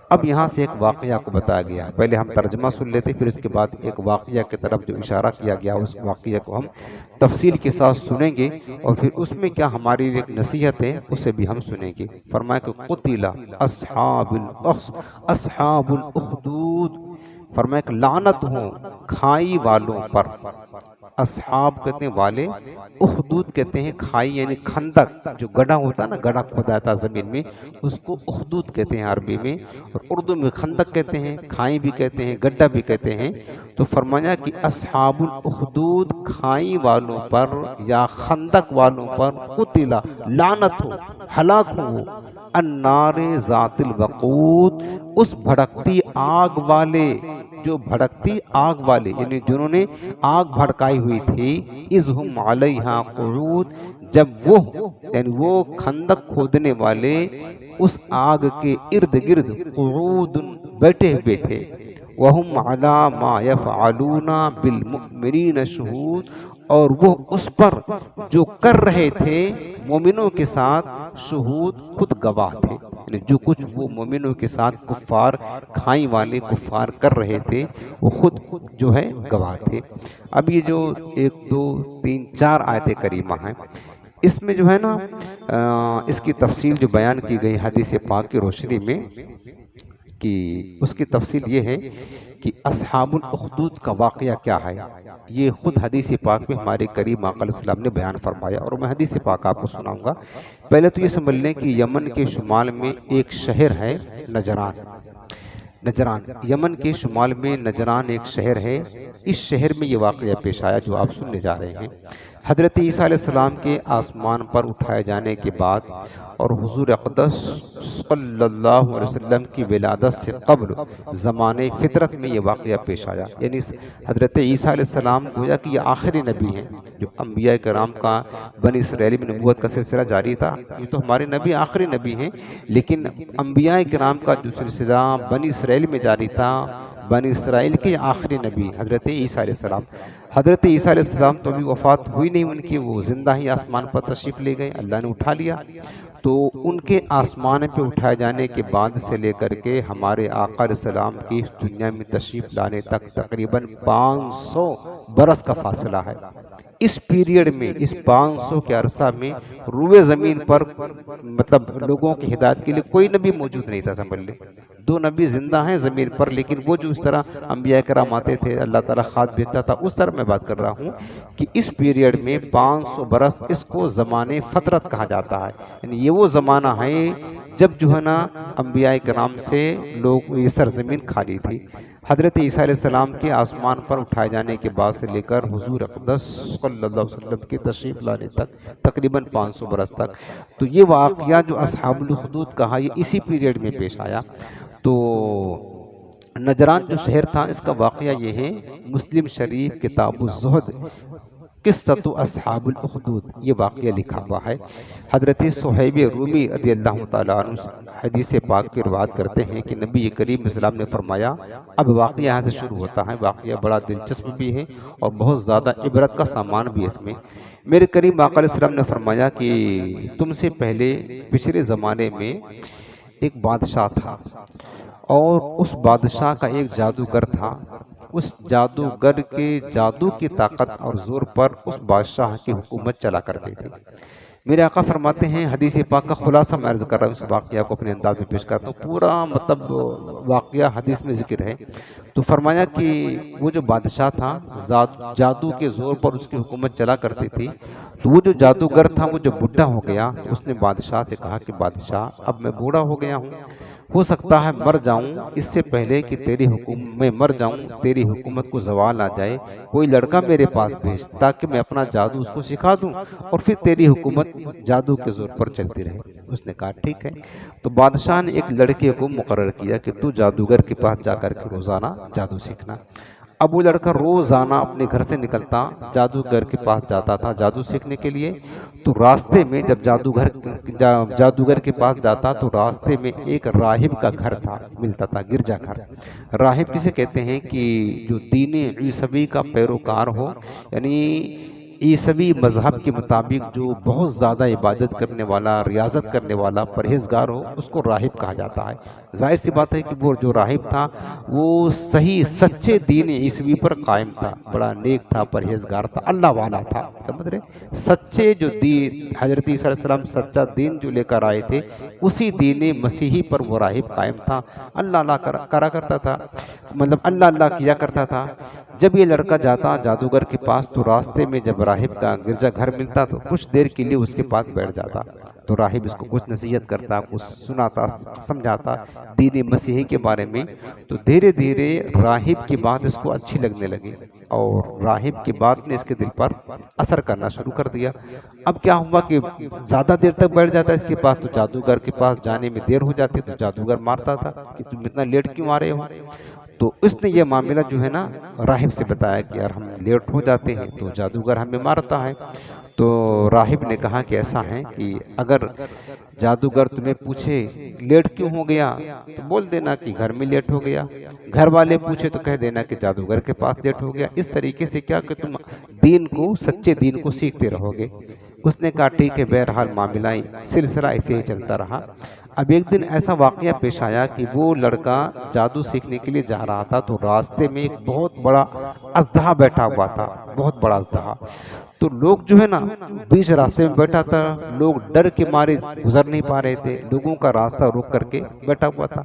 اب یہاں سے ایک واقعہ کو بتایا گیا، پہلے ہم ترجمہ سن لیتے، پھر اس کے بعد ایک واقعہ کی طرف جو اشارہ کیا گیا اس واقعہ کو ہم تفصیل کے ساتھ سنیں گے، اور پھر اس میں کیا ہماری ایک نصیحت ہے اسے بھی ہم سنیں گے۔ فرمایا کہ قتل اصحاب الاخدود، فرمایا کہ لعنت ہو کھائی والوں پر۔ اصحاب کہتے ہیں والے، اخدود کہتے ہیں کھائی، یعنی خندق جو گڑھا ہوتا ہے نا، گڑھا کھودا تھا زمین میں، اس کو اخدود کہتے ہیں عربی میں، اور اردو میں خندق کہتے ہیں، کھائی بھی کہتے ہیں، گڈھا بھی کہتے ہیں۔ تو فرمایا کہ اصحاب الاخدود کھائی والوں پر یا خندق والوں پر، قتل لعنت ہو، ہلاک ہو، النار ذات الوقود، اس بھڑکتی آگ والے، جو بھڑکتی آگ والے، یعنی جنہوں نے آگ بھڑکائی ہوئی تھی، اذ ہم علیہا قعود، جب وہ یعنی وہ خندق کھودنے والے اس آگ کے ارد گرد قعود بیٹھے ہوئے تھے، وہم علی ما یفعلون بالمؤمنین شہود، اور وہ اس پر جو کر رہے تھے مومنوں کے ساتھ شہود، خود گواہ تھے، یعنی جو کچھ وہ مومنوں کے ساتھ کفار، کھائی والے کفار کر رہے تھے وہ خود جو ہے گواہ تھے۔ اب یہ جو 1 2 3 4 آیتیں کریمہ ہیں، اس میں جو ہے نا اس کی تفصیل جو بیان کی گئی حدیث پاک کی روشنی میں، کہ اس کی تفصیل یہ ہے کہ اصحاب الاخدود کا واقعہ کیا ہے، یہ خود حدیث پاک میں ہمارے کریم آقا علیہ السلام نے بیان فرمایا، اور میں حدیث پاک آپ کو سناؤں گا۔ پہلے تو یہ سمجھ لیں کہ یمن کے شمال میں ایک شہر ہے نجران، یمن کے شمال میں نجران ایک شہر ہے، اس شہر میں یہ واقعہ پیش آیا جو آپ سننے جا رہے ہیں۔ حضرت عیسیٰ علیہ السلام کے آسمان پر اٹھائے جانے کے بعد اور حضور اقدس صلی اللہ علیہ وسلم کی ولادت سے قبل زمانے فطرت میں یہ واقعہ پیش آیا، یعنی حضرت عیسیٰ علیہ السلام گویا کہ یہ آخری نبی ہیں، جو انبیاء کرام کا بنی اسرائیل میں نبوت کا سلسلہ جاری تھا، یہ تو ہمارے نبی آخری نبی ہیں، لیکن انبیاء کرام کا جو سلسلہ بنی اسرائیل میں جاری تھا، بنی اسرائیل کے آخری نبی حضرت عیسیٰ علیہ السلام۔ حضرت عیسیٰ علیہ السلام تو ابھی وفات ہوئی نہیں ان کی، وہ زندہ ہی آسمان پر تشریف لے گئے، اللہ نے اٹھا لیا۔ تو ان کے آسمان پہ اٹھائے جانے کے بعد سے لے کر کے ہمارے آقا علیہ السلام کی اس دنیا میں تشریف لانے تک تقریباً 500 برس کا فاصلہ ہے۔ اس پیریڈ میں، اس 500 کے عرصہ میں روئے زمین پر مطلب لوگوں کی ہدایت کے لیے کوئی نبی موجود نہیں تھا، سمجھ لیں۔ 2 نبی زندہ ہیں زمین پر، لیکن وہ جو اس طرح انبیاء کرام آتے تھے، اللہ تعالیٰ خط بھیجتا تھا، اس طرح میں بات کر رہا ہوں کہ اس پیریڈ میں 500 برس، اس کو زمانے فترت کہا جاتا ہے، یعنی یہ وہ زمانہ ہے جب جو ہے نا انبیاء کرام سے لوگ یہ سرزمین خالی تھی۔ حضرت عیسیٰ علیہ السلام کے آسمان پر اٹھائے جانے کے بعد سے لے کر حضور اقدس صلی اللہ علیہ وسلم کی تشریف لانے تک تقریباً 500 برس تک، تو یہ واقعہ جو اصحاب الاخدود کہا یہ اسی پیریڈ میں پیش آیا۔ تو نجران جو شہر تھا اس کا واقعہ یہ ہے، مسلم شریف کتاب الزہد قصۃ اصحاب الاخدود یہ واقعہ لکھا ہوا ہے۔ حضرت صہیب رومی رضی اللہ تعالیٰ عنہ حدیث پاک کی روایت کرتے ہیں کہ نبی کریم اسلام نے فرمایا، اب واقعہ یہاں سے شروع ہوتا ہے، واقعہ بڑا دلچسپ بھی ہے اور بہت زیادہ عبرت کا سامان بھی ہے اس میں۔ میرے کریم آقا علیہ السلام نے فرمایا کہ تم سے پہلے پچھلے زمانے میں ایک بادشاہ تھا، اور اس بادشاہ کا ایک جادوگر تھا، اس جادوگر کے جادو کی طاقت اور زور پر اس بادشاہ کی حکومت چلا کرتے تھے۔ میرے آقا فرماتے ہیں، حدیث پاک کا خلاصہ میں عرض کر رہا ہوں، اس واقعہ کو اپنے انداز میں پیش کرتا ہوں، پورا مطلب واقعہ حدیث میں ذکر ہے۔ تو فرمایا کہ وہ جو بادشاہ تھا جادو کے زور پر اس کی حکومت چلا کرتی تھی، تو وہ جو جادوگر تھا وہ جو بڈھا ہو گیا، تو اس نے بادشاہ سے کہا کہ بادشاہ اب میں بوڑھا ہو گیا ہوں، ہو سکتا ہے مر جاؤں، اس سے پہلے کہ تیری حکومت میں مر جاؤں، تیری حکومت کو زوال آ جائے، کوئی لڑکا میرے پاس بھیج تاکہ میں اپنا جادو اس کو سکھا دوں اور پھر تیری حکومت جادو کے زور پر چلتی رہے۔ اس نے کہا ٹھیک ہے۔ تو بادشاہ نے ایک لڑکے کو مقرر کیا کہ تو جادوگر کے پاس جا کر کے روزانہ جادو سیکھنا۔ اب وہ لڑکا روزانہ اپنے گھر سے نکلتا، جادوگر کے پاس جاتا تھا جادو سیکھنے کے لیے۔ تو راستے میں جب جادوگر کے پاس جاتا تو راستے میں ایک راہب کا گھر تھا، ملتا تھا، گرجا گھر۔ راہب کسے کہتے ہیں کہ جو دین عیسوی کا پیروکار ہو، یعنی عیسوی مذہب کے مطابق جو بہت زیادہ عبادت کرنے والا، ریاضت کرنے والا، پرہیزگار ہو، اس کو راہب کہا جاتا ہے۔ ظاہر سی بات ہے کہ وہ جو راہب تھا وہ صحیح سچے دین عیسوی پر قائم تھا، بڑا نیک تھا، پرہیزگار تھا، اللہ والا تھا، سمجھ رہے؟ سچے جو دین حضرت عیسیٰ علیہ السلام سچا دین جو لے کر آئے تھے، اسی دین مسیحی پر وہ راہب قائم تھا، اللہ اللہ کرا کرتا تھا، مطلب اللہ اللہ کیا کرتا تھا۔ جب یہ لڑکا جاتا جادوگر کے پاس تو راستے میں جب راہب کا گرجا گھر ملتا تو کچھ دیر کے لیے اس کے پاس بیٹھ جاتا، تو راہب اس کو کچھ نصیحت کرتا، کچھ سناتا، سمجھاتا دین مسیحی کے بارے میں۔ تو دھیرے دھیرے راہب کی بات اس کو اچھی لگنے لگی اور راہب کی بات نے اس کے دل پر اثر کرنا شروع کر دیا۔ اب کیا ہوا کہ زیادہ دیر تک بیٹھ جاتا اس کے پاس تو جادوگر کے پاس جانے میں دیر ہو جاتی، تو جادوگر مارتا تھا کہ تم اتنا لیٹ کیوں آ رہے ہو۔ تو اس نے یہ معاملہ جو ہے نا راہب سے بتایا کہ یار ہم لیٹ ہو جاتے ہیں تو جادوگر ہمیں مارتا ہے۔ تو راہب نے کہا کہ ایسا ہے کہ اگر جادوگر تمہیں پوچھے لیٹ کیوں ہو گیا تو بول دینا کہ گھر میں لیٹ ہو گیا، گھر والے پوچھے تو کہہ دینا کہ جادوگر کے پاس لیٹ ہو گیا، اس طریقے سے کیا کہ تم دین کو، سچے دین کو سیکھتے رہو گے۔ اس نے کہا ٹھیک ہے، بہرحال معاملہ سلسلہ ایسے ہی چلتا رہا۔ اب ایک دن ایسا واقعہ پیش آیا کہ وہ لڑکا جادو سیکھنے کے لیے جا رہا تھا تو راستے میں ایک بہت بڑا اژدہا بیٹھا ہوا تھا، بہت بڑا اژدہا۔ تو لوگ جو ہے نا بیچ راستے میں بیٹھا تھا، لوگ ڈر کے مارے گزر نہیں پا رہے تھے، لوگوں کا راستہ روک کر کے بیٹھا ہوا تھا۔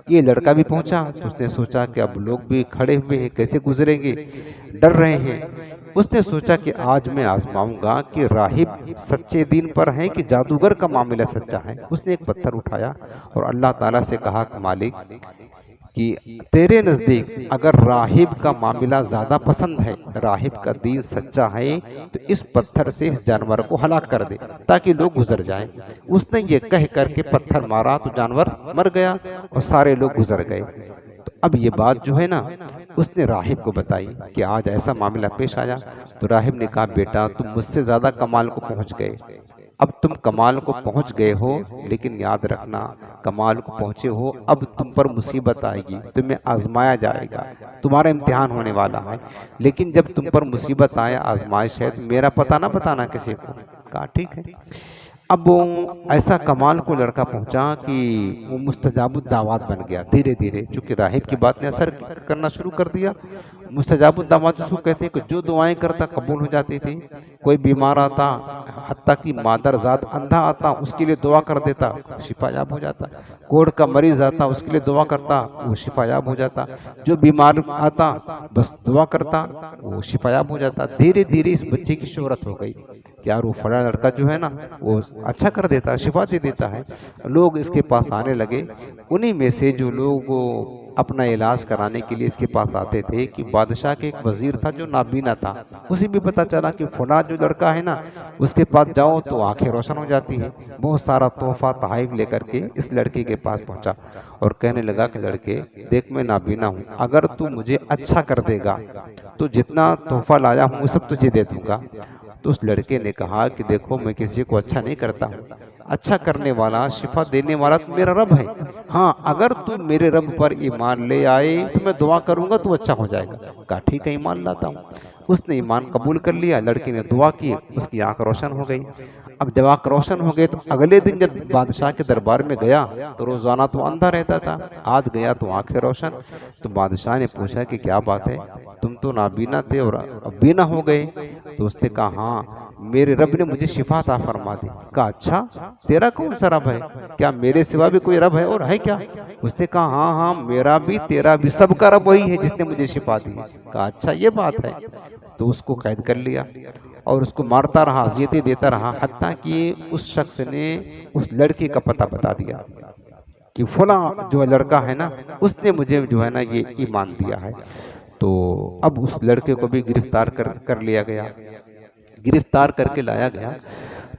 یہ لڑکا بھی پہنچا تو اس نے سوچا کہ اب لوگ بھی کھڑے ہوئے ہیں، کیسے گزریں گے، ڈر رہے ہیں۔ اس نے سوچا کہ آج میں آزماؤں گا کہ راہب سچے دین پر ہیں کہ جادوگر کا معاملہ سچا ہے۔ اس نے ایک پتھر اٹھایا اور اللہ تعالیٰ سے کہا کہ مالک کہ تیرے نزدیک اگر راہب کا معاملہ زیادہ پسند ہے، راہب کا دین سچا ہے، تو اس پتھر سے اس جانور کو ہلاک کر دے تاکہ لوگ گزر جائیں۔ اس نے یہ کہہ کر کے پتھر مارا تو جانور مر گیا اور سارے لوگ گزر گئے۔ تو اب یہ بات جو ہے نا اس نے راہب کو بتائی کہ آج ایسا معاملہ پیش آیا۔ تو راہب نے کہا بیٹا تم مجھ سے زیادہ کمال کو پہنچ گئے، اب تم کمال کو پہنچ گئے ہو، لیکن یاد رکھنا کمال کو پہنچے ہو، اب تم پر مصیبت آئے گی، تمہیں آزمایا جائے گا، تمہارا امتحان ہونے والا ہے، لیکن جب تم پر مصیبت آئے، آزمائش ہے، تو میرا پتہ نہ بتانا کسی کو۔ کہا ٹھیک ہے۔ اب وہ ایسا کمال کو لڑکا پہنچا کہ وہ مستجاب الدعوات بن گیا دھیرے دھیرے، چونکہ راہب کی بات نے اثر کرنا شروع کر دیا۔ مستجاب الدعوات اس کو کہتے ہیں کہ جو دعائیں کرتا قبول ہو جاتی تھی۔ کوئی بیمار آتا، حتیٰ کہ مادر ذات اندھا آتا اس کے لیے دعا کر دیتا، شفا یاب ہو جاتا۔ کوڑ کا مریض آتا اس کے لیے دعا کرتا، وہ شفا یاب ہو جاتا۔ جو بیمار آتا بس دعا کرتا، وہ شفا یاب ہو جاتا۔ دھیرے دھیرے اس بچے کی شہرت ہو گئی کہ یار وہ فلاں لڑکا جو ہے نا وہ اچھا کر دیتا ہے، شفا دے دیتا ہے۔ لوگ اس کے پاس آنے لگے۔ انہی میں سے جو لوگ اپنا علاج کرانے کے لیے اس کے پاس آتے تھے کہ بادشاہ کے ایک وزیر تھا جو نابینا تھا، اسے بھی پتا چلا کہ فلاں جو لڑکا ہے نا اس کے پاس جاؤ تو آنکھیں روشن ہو جاتی ہیں۔ بہت سارا تحفہ تحائف لے کر کے اس لڑکے کے پاس پہنچا اور کہنے لگا کہ لڑکے دیکھ میں نابینا ہوں، اگر تو مجھے اچھا کر دے گا تو جتنا تحفہ لایا ہوں وہ سب تجھے دے دوں گا۔ تو اس لڑکے نے کہا کہ دیکھو میں کسی کو اچھا نہیں کرتا ہوں، اچھا کرنے والا، شفا دینے والا تو میرا رب ہے، ہاں اگر تو میرے رب پر ایمان لے آئے تو میں دعا کروں گا تو اچھا ہو جائے گا۔ کہا ٹھیک ہے ایمان لاتا ہوں۔ اس نے ایمان قبول کر لیا، لڑکے نے دعا کی، اس کی آنکھ روشن ہو گئی۔ اب جب آنکھ روشن ہو گئے تو اگلے دن جب بادشاہ کے دربار میں گیا تو روزانہ تو اندھا رہتا تھا، آج گیا تو آنکھیں روشن۔ تو بادشاہ نے پوچھا کہ کیا بات ہے، تم تو نابینا تھے اور اب بینا ہو گئے؟ تو اس نے کہا ہاں، میرے رب نے مجھے شفا عطا فرما دی۔ کہا اچھا، تیرا کون سا رب ہے؟ کیا میرے سوا بھی کوئی رب ہے اور ہے کیا؟ اس نے کہا ہاں ہاں، میرا بھی تیرا بھی، سب کا رب وہی ہے جس نے مجھے شفا دی۔ کہا اچھا یہ بات ہے۔ تو اس کو قید کر لیا اور اس کو مارتا رہا، اذیتیں دیتا رہا، حتیٰ کہ اس شخص نے اس لڑکی کا پتہ بتا دیا کہ فلاں جو لڑکا ہے نا، اس نے مجھے جو ہے نا یہ ایمان دیا ہے۔ تو اب اس لڑکے کو بھی گرفتار کر لیا گیا، گرفتار کر کے لایا گیا۔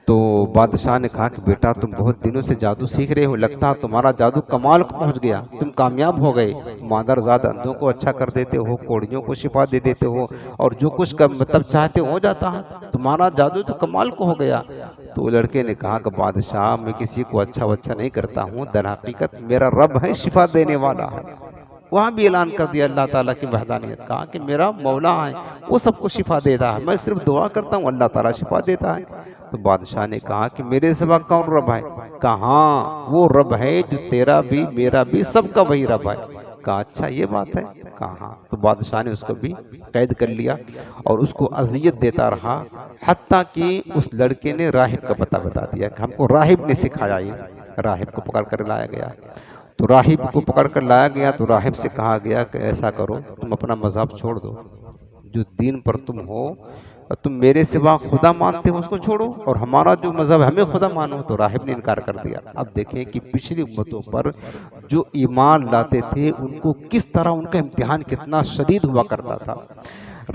تو بادشاہ نے کہا کہ بیٹا تم بہت دنوں سے جادو سیکھ رہے ہو، لگتا ہے تمہارا جادو کمال کو پہنچ گیا، تم کامیاب ہو گئے، مادر زاد اندھوں کو اچھا کر دیتے ہو، کوڑیوں کو شفا دے دیتے ہو، اور جو کچھ کا مطلب چاہتے ہو جاتا ہے، تمہارا جادو تو کمال کو ہو گیا۔ تو لڑکے نے کہا کہ بادشاہ میں کسی کو اچھا نہیں کرتا ہوں، در حقیقت میرا رب ہے، شفا دینے والا ہے۔ وہاں بھی اعلان کر دیا اللہ تعالیٰ کی وحدانیت، کہا کہ میرا مولا ہے، وہ سب کو شفا دیتا ہے، میں صرف دعا کرتا ہوں اللہ تعالیٰ شفا دیتا ہے۔ تو بادشاہ نے کہا کہ میرے سوا کون رب ہے؟ کہا ہاں، وہ رب ہے جو تیرا بھی میرا بھی سب کا وہی رب ہے۔ کہا اچھا یہ بات ہے؟ کہا ہاں۔ تو بادشاہ نے اس کو بھی قید کر لیا اور اس کو اذیت دیتا رہا، حتیٰ کہ اس لڑکے نے راہب کا پتہ بتا دیا کہ ہم کو راہب نے سکھایا، یہ راہب کو پکڑ کر لایا گیا۔ تو راہب کو پکڑ کر لایا گیا تو راہب سے کہا گیا کہ ایسا کرو، تم اپنا مذہب چھوڑ دو، جو دین پر تم ہو، تم میرے سوا خدا مانتے ہو اس کو چھوڑو، اور ہمارا جو مذہب ہے ہمیں خدا مانو۔ تو راہب نے انکار کر دیا۔ اب دیکھیں کہ پچھلی امتوں پر جو ایمان لاتے تھے ان کو کس طرح ان کا امتحان کتنا شدید ہوا کرتا تھا۔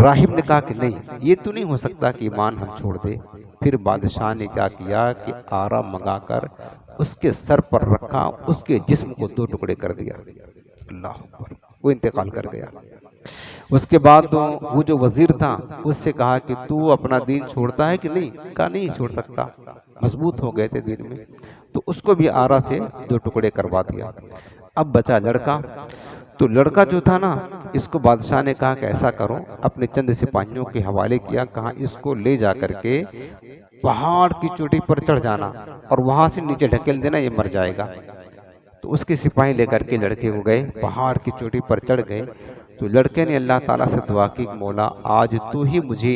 راہب نے کہا کہ نہیں، یہ تو نہیں ہو سکتا کہ ایمان ہم چھوڑ دے۔ پھر بادشاہ نے کیا کیا کہ آرا منگا کر اس کے سر پر رکھا، اس کے جسم کو 2 ٹکڑے کر دیا۔ اللہ اکبر، وہ انتقال کر گیا۔ اس کے بعد وہ جو وزیر تھا اس سے کہا کہ تو اپنا دین چھوڑتا ہے کہ نہیں؟ کہا نہیں چھوڑ سکتا، مضبوط ہو گئے تھے دین میں۔ تو اس کو بھی آرا سے 2 ٹکڑے کروا دیا۔ اب بچا لڑکا۔ تو لڑکا جو تھا نا، اس کو بادشاہ نے کہا کہ ایسا کرو، اپنے چند سپاہیوں کے حوالے کیا، کہا اس کو لے جا کر کے پہاڑ کی چوٹی پر چڑھ جانا اور وہاں سے نیچے ڈھکیل دینا، یہ مر جائے گا۔ تو اس کے سپاہی لے کر کے لڑکے کو گئے، پہاڑ کی چوٹی پر چڑھ گئے۔ تو لڑکے نے اللہ تعالیٰ سے دعا کی کہ مولا آج تو ہی مجھے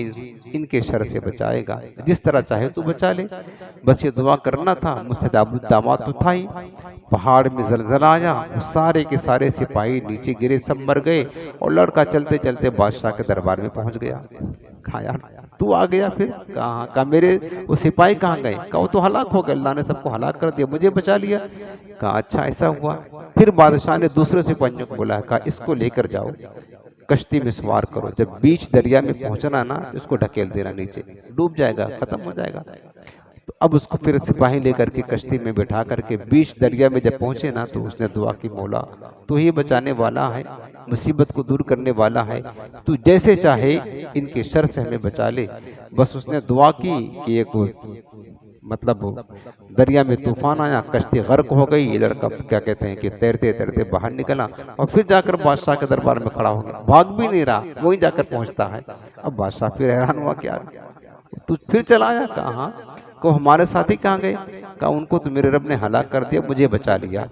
ان کے شر سے بچائے گا، جس طرح چاہے تو بچا لے، بس یہ دعا کرنا تھا، مستجاب الدعوات تو تھا ہی۔ پہاڑ میں زلزلہ آیا، سارے کے سارے سپاہی نیچے گرے، سب مر گئے، اور لڑکا چلتے چلتے بادشاہ کے دربار میں پہنچ گیا۔ کہا یار تو آ گیا پھر؟ کہا میرے وہ سپاہی کہاں گئے؟ کہا وہ تو ہلاک ہو گئے، اللہ نے سب کو ہلاک کر دیا، مجھے بچا لیا۔ کہا اچھا ایسا ہوا۔ پھر بادشاہ نے دوسرے سپاہیوں کو بلایا، کہا اس کو لے کر جاؤ، کشتی میں سوار کرو، جب بیچ دریا میں پہنچنا نا اس کو ڈھکیل دینا، نیچے ڈوب جائے گا، ختم ہو جائے گا۔ تو اب اس کو پھر سپاہی لے کر کے کشتی میں بٹھا کر کے بیچ دریا میں جب پہنچے نا تو اس نے دعا کی مولا تو ہی بچانے والا ہے، مصیبت کو دور کرنے والا ہے، تو جیسے چاہے ان کے شر سے ہمیں بچا لے۔ بس اس نے دعا کی کہ ایک مطلب دریا میں طوفان آیا، کشتی غرق ہو گئی، یہ لڑکا کیا کہتے ہیں کہ تیرتے تیرتے باہر نکلا اور پھر جا کر بادشاہ کے دربار میں کھڑا ہو گیا، بھاگ بھی نہیں رہا، وہیں جا کر پہنچتا ہے۔ اب بادشاہ پھر حیران ہوا کہ تو پھر چلا آیا؟ کہا ہاں۔ کہ ہمارے ساتھی کہاں گئے؟ کہا ان کو تو میرے رب نے ہلاک کر دیا، مجھے بچا لیا۔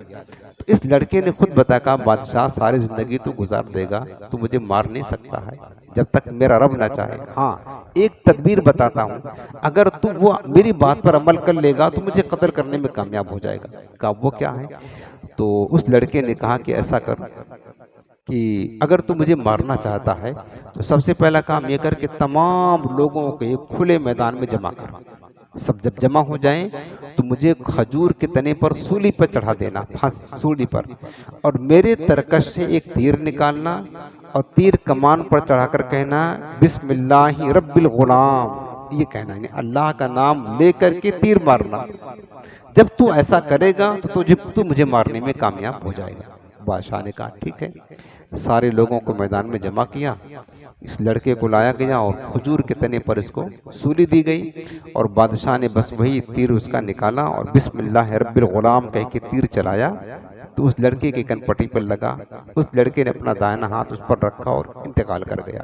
تو اس لڑکے نے خود بتایا، کہا بادشاہ ساری زندگی تو گزار دے گا، تو مجھے مار نہیں سکتا ہے جب تک میرا رب نہ چاہے۔ ہاں ایک تدبیر بتاتا ہوں، اگر تو وہ میری بات پر عمل کر لے گا تو مجھے قتل کرنے میں کامیاب ہو جائے گا۔ کہا وہ کیا ہے؟ تو اس لڑکے نے کہا کہ ایسا کر کہ اگر تو مجھے مارنا چاہتا ہے تو سب سے پہلا کام یہ کر کہ تمام لوگوں کو ایک کھلے میدان میں جمع کر، سب جب جمع ہو جائیں تو مجھے کھجور کے تنے پر سولی پر چڑھا دینا، سولی پر، اور میرے ترکش سے ایک تیر نکالنا اور تیر کمان پر چڑھا کر کہنا بسم اللہ رب الغلام، یہ کہنا ہے اللہ کا نام لے کر کے تیر مارنا۔ جب تو ایسا کرے گا تو مجھے مارنے میں کامیاب ہو جائے گا۔ بادشاہ نے کہا ٹھیک ہے۔ سارے لوگوں کو میدان میں جمع کیا، اس لڑکے کو لایا گیا اور کھجور کے تنے پر اس کو سولی دی گئی، اور بادشاہ نے بس وہی تیر اس کا نکالا اور بسم اللہ رب الغلام کہہ کے تیر چلایا تو اس لڑکے کے کن پٹی پر لگا، اس لڑکے نے اپنا دائنا ہاتھ اس پر رکھا اور انتقال کر گیا۔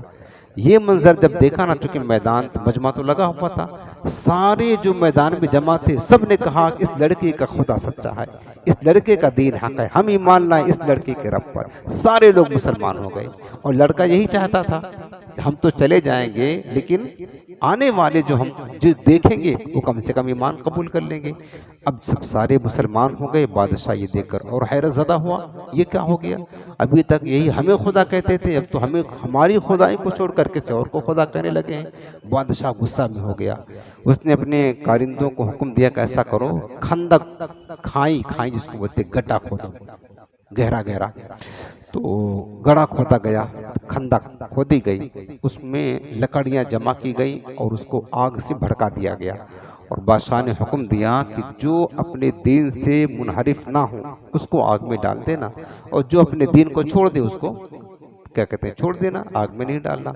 یہ منظر جب دیکھا نا، چونکہ میدان مجمع تو لگا ہوا تھا، سارے جو میدان میں جمع تھے سب نے کہا کہ اس لڑکے کا خدا سچا ہے، اس لڑکے کا دین حق ہے، ہم ایمان لائیں اس لڑکے کے رب پر۔ سارے لوگ مسلمان ہو گئے، اور لڑکا یہی چاہتا تھا کہ ہم تو چلے جائیں گے لیکن آنے والے جو ہم جو دیکھیں گے وہ کم سے کم ایمان قبول کر لیں گے۔ اب سب سارے مسلمان ہو گئے، بادشاہ یہ دیکھ کر اور حیرت زدہ ہوا، یہ کیا ہو گیا؟ ابھی تک یہی ہمیں خدا کہتے تھے، اب تو ہمیں ہماری خدائی کو چھوڑ کر کسی اور کو خدا کہنے لگے ہیں۔ بادشاہ غصہ میں ہو گیا، اس نے اپنے کارندوں کو حکم دیا کہ ایسا کرو، خندق کھائی جس کو بولتے گڈھا کھودو، گہرا گہرا۔ تو گڑھا کھودا گیا، خندق کھودی گئی، اس میں لکڑیاں جمع کی گئی اور اس کو آگ سے بھڑکا دیا گیا، اور بادشاہ نے حکم دیا کہ جو اپنے دین سے منحرف نہ ہو اس کو آگ میں ڈال دینا، اور جو اپنے دین کو چھوڑ دے اس کو کیا کہتے ہیں چھوڑ دینا، آگ میں نہیں ڈالنا۔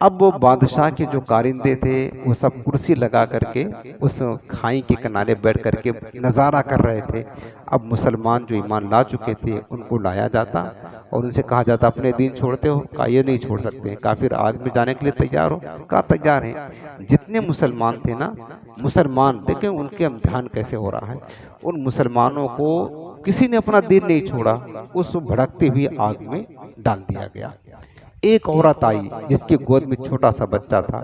اب وہ بادشاہ کے جو کارندے تھے وہ سب کرسی لگا کر کے اس کھائی کے کنارے بیٹھ کر کے نظارہ کر رہے تھے۔ اب مسلمان جو ایمان لا چکے تھے ان کو لایا جاتا اور ان سے کہا جاتا اپنے دین چھوڑتے ہو؟ کہا یہ نہیں چھوڑ سکتے۔ کافر آگ میں جانے کے لیے تیار ہو؟ کہا تیار ہیں۔ جتنے مسلمان تھے نا، مسلمان دیکھیں ان کے امتحان کیسے ہو رہا ہے، ان مسلمانوں کو کسی نے اپنا دین نہیں چھوڑا، اس بھڑکتے ہوئی آگ میں ڈال دیا گیا۔ ایک عورت آئی جس کی گود میں چھوٹا سا بچہ تھا،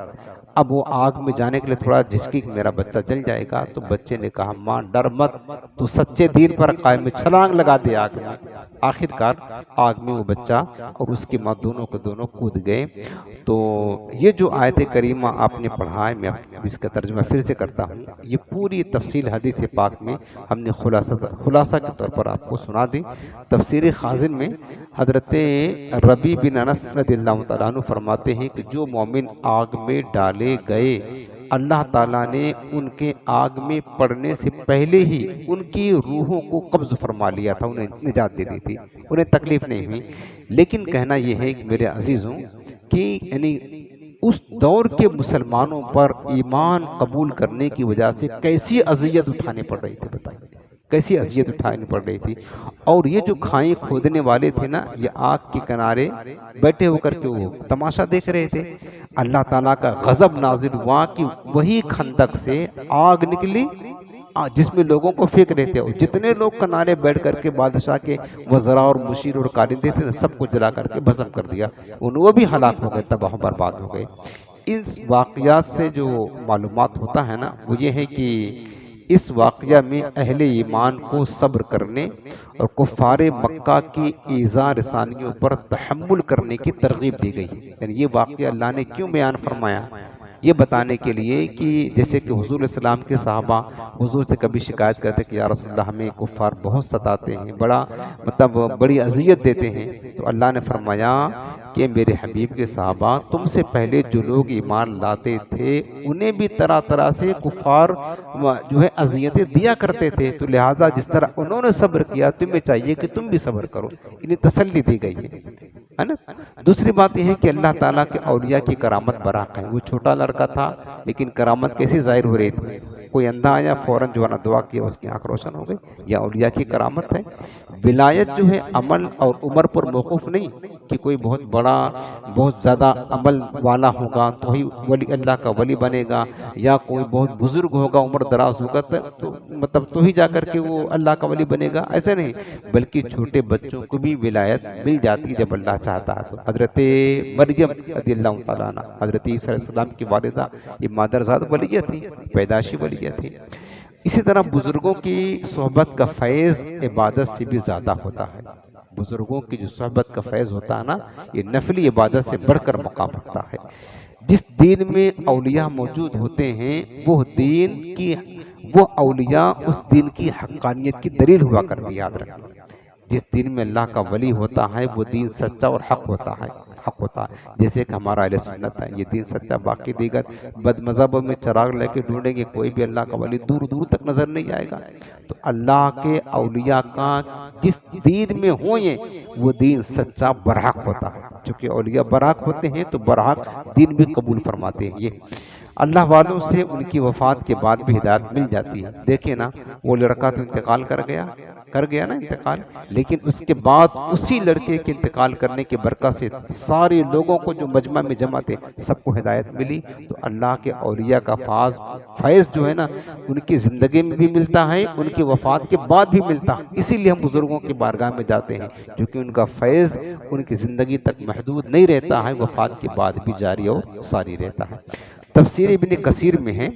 اب وہ آگ میں جانے کے لیے تھوڑا جھسکی کہ میرا بچہ جل جائے گا، تو بچے نے کہا ماں ڈر مت، تو سچے دین پر قائم میں، چھلانگ لگا دے آگ میں۔ آخر کار آگ میں وہ بچہ اور اس کی ماں دونوں کے دونوں کود گئے۔ تو یہ جو آیت کریمہ آپ نے پڑھا ہے، میں اس کا ترجمہ پھر سے کرتا ہوں، یہ پوری تفصیل حدیث پاک میں ہم نے خلاصہ کے طور پر آپ کو سنا دی۔ تفسیر خازن میں حضرت ربیع بن انس رضی اللہ تعالیٰ عنہ فرماتے ہیں کہ جو مومن آگ میں ڈالے گئے اللہ تعالیٰ نے ان کے آگ میں پڑنے سے پہلے ہی ان کی روحوں کو قبض فرما لیا تھا، انہیں نجات دے دی تھی، انہیں تکلیف نہیں ہوئی۔ لیکن کہنا یہ ہے کہ میرے عزیزوں کہ یعنی اس دور کے مسلمانوں پر ایمان قبول کرنے کی وجہ سے کیسی اذیت اٹھانی پڑ رہی تھی، بتائیے کیسی اذیت اٹھانی پڑ رہی تھی۔ اور یہ جو کھائیں کھودنے والے تھے نا، یہ آگ کے کنارے بیٹھے ہو کر کے وہ تماشا دیکھ رہے تھے۔ اللہ تعالیٰ کا غضب نازل ہوا کہ وہی خندق سے آگ نکلی جس میں لوگوں کو پھینک رہے تھے، اور جتنے لوگ کنارے بیٹھ کر کے بادشاہ کے وزراء اور مشیر اور کارندے تھے سب کو جلا کر کے بھسم کر دیا، وہ بھی ہلاک ہو گئے، تباہ و برباد ہو گئے۔ اس واقعات سے جو معلومات ہوتا ہے نا وہ یہ ہے کہ اس واقعہ میں اہل ایمان کو صبر کرنے اور کفار مکہ کی ایذا رسانیوں پر تحمل کرنے کی ترغیب دی گئی ہے۔ یعنی یہ واقعہ اللہ نے کیوں بیان فرمایا؟ یہ بتانے کے لیے کہ جیسے کہ حضور السلام کے صحابہ حضور سے کبھی شکایت کرتے کہ یا رسول اللہ ہمیں کفار بہت ستاتے ہیں، بڑی اذیت دیتے ہیں، تو اللہ نے فرمایا کہ میرے حبیب کے صحابہ تم سے پہلے جو لوگ ایمان لاتے تھے انہیں بھی طرح طرح سے کفار جو ہے اذیتیں دیا کرتے تھے، تو لہٰذا جس طرح انہوں نے صبر کیا تمہیں چاہیے کہ تم بھی صبر کرو، انہیں تسلی دی گئی ہے نا۔ دوسری بات یہ ہے کہ اللہ تعالیٰ کے اولیاء کی کرامت براق ہے۔ وہ چھوٹا لڑکا تھا لیکن کرامت کیسی ظاہر ہو رہی تھی؟ کوئی اندھا آیا فوراً جو ہے نا دعا کیا اس کی آنکھ روشن ہو گئی، یا اولیاء کی کرامت ہے۔ ولایت جو ہے عمل اور عمر پر موقوف نہیں کہ کوئی بہت بڑا بہت زیادہ عمل والا ہوگا تو ہی ولی اللہ کا ولی بنے گا، یا کوئی بہت بزرگ ہوگا عمر دراز ہوگا تو ہی جا کر کے وہ اللہ کا ولی بنے گا، ایسے نہیں، بلکہ چھوٹے بچوں کو بھی ولایت مل جاتی جب اللہ چاہتا ہے۔ تو حضرت مریم رضی اللہ تعالیٰ عنہ حضرت عیسیٰ علیہ السلام کی والدہ یہ مادرزاد ولیہ تھی، پیدائشی ولیہ تھی۔ اسی طرح بزرگوں کی صحبت کا فیض عبادت سے بھی زیادہ ہوتا ہے۔ بزرگوں کی جو صحبت کا فیض ہوتا ہے نا یہ نفلی عبادت سے بڑھ کر مقام رکھتا ہے۔ جس دین میں اولیاء موجود ہوتے ہیں وہ اولیاء اس دین کی حقانیت کی دلیل ہوا کرتی ہے، یاد رکھیں۔ جس دین میں اللہ کا ولی ہوتا ہے وہ دین سچا اور حق ہوتا ہے، جیسے کہ ہمارا اہل سنت ہے، یہ دین سچا۔ باقی دیگر بد مذہبوں میں چراغ لے کے ڈھونڈیں گے کوئی بھی اللہ کا ولی دور دور تک نظر نہیں آئے گا۔ تو اللہ کے اولیاء کا جس دین میں ہوئے وہ دین سچا برحق ہوتا ہے، چونکہ اولیاء برحق ہوتے ہیں تو برحق دین بھی قبول فرماتے ہیں۔ یہ اللہ والوں سے ان کی وفات کے بعد بھی ہدایت مل جاتی ہے۔ دیکھیں نا، وہ لڑکا تو انتقال کر گیا نا انتقال، لیکن اس کے بعد اسی لڑکے کے انتقال کرنے کی برکت سے سارے لوگوں کو جو مجمع میں جمع تھے سب کو ہدایت ملی۔ تو اللہ کے اولیاء کا فیض جو ہے نا ان کی زندگی میں بھی ملتا ہے، ان کی وفات کے بعد بھی ملتا ہے۔ اسی لیے ہم بزرگوں کی بارگاہ میں جاتے ہیں، کیونکہ ان کا فیض ان کی زندگی تک محدود نہیں رہتا ہے، وفات کے بعد بھی جاری اور ساری رہتا ہے۔ تفسیر ابن کثیر میں ہے،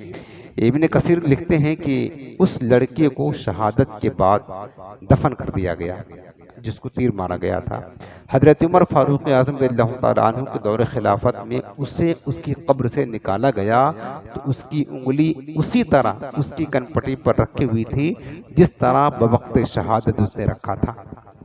ابن کثیر لکھتے ہیں کہ اس لڑکے کو شہادت کے بعد دفن کر دیا گیا جس کو تیر مارا گیا تھا۔ حضرت عمر فاروق اعظم رضی اللہ تعالیٰ عنہ کے دور خلافت میں اسے اس کی قبر سے نکالا گیا تو اس کی انگلی اسی طرح اس کی کنپٹی پر رکھی ہوئی تھی جس طرح بوقت شہادت اس نے رکھا تھا،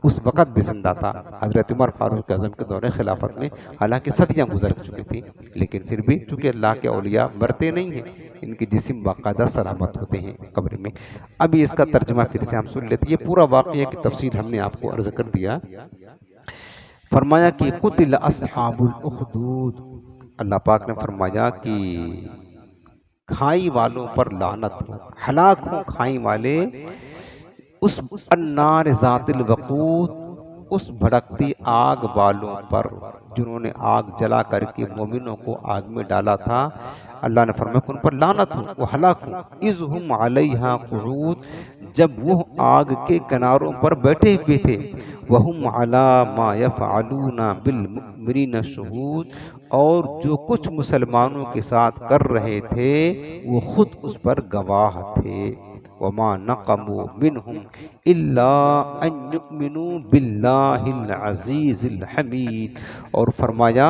اس وقت بھی زندہ تھا حضرت عمر فاروق اعظم کے دور خلافت میں۔ حالانکہ صدیاں گزر چکی تھی، لیکن پھر بھی چونکہ اللہ کے اولیاء مرتے نہیں ہیں، ان کے جسم باقاعدہ سلامت ہوتے ہیں قبر میں۔ ابھی اس کا ترجمہ پھر سے ہم سن لیتے ہیں، یہ پورا واقعہ کی تفسیر ہم نے آپ کو عرض کر دیا۔ فرمایا کہ قتل اصحاب الاخدود، اللہ پاک نے فرمایا کہ کھائی والوں پر لعنت ہو، ہلاک ہوں کھائی والے، اس النار ذات الوقود، اس بھڑکتی آگ والوں پر جنہوں نے آگ جلا کر کے مومنوں کو آگ میں ڈالا تھا۔ اللہ نے فرمایا کہ ان پر لعنت ہو، وہ ہلاک ہوں۔ اذ ہم علیہا قعود، جب وہ آگ کے کناروں پر بیٹھے ہوئے تھے، وہم علی ما یفعلون بالمؤمنین شہود، اور جو کچھ مسلمانوں کے ساتھ کر رہے تھے وہ خود اس پر گواہ تھے۔ وما نقموا منهم الا ان يؤمنوا باللہ العزیز الحمید، اور فرمایا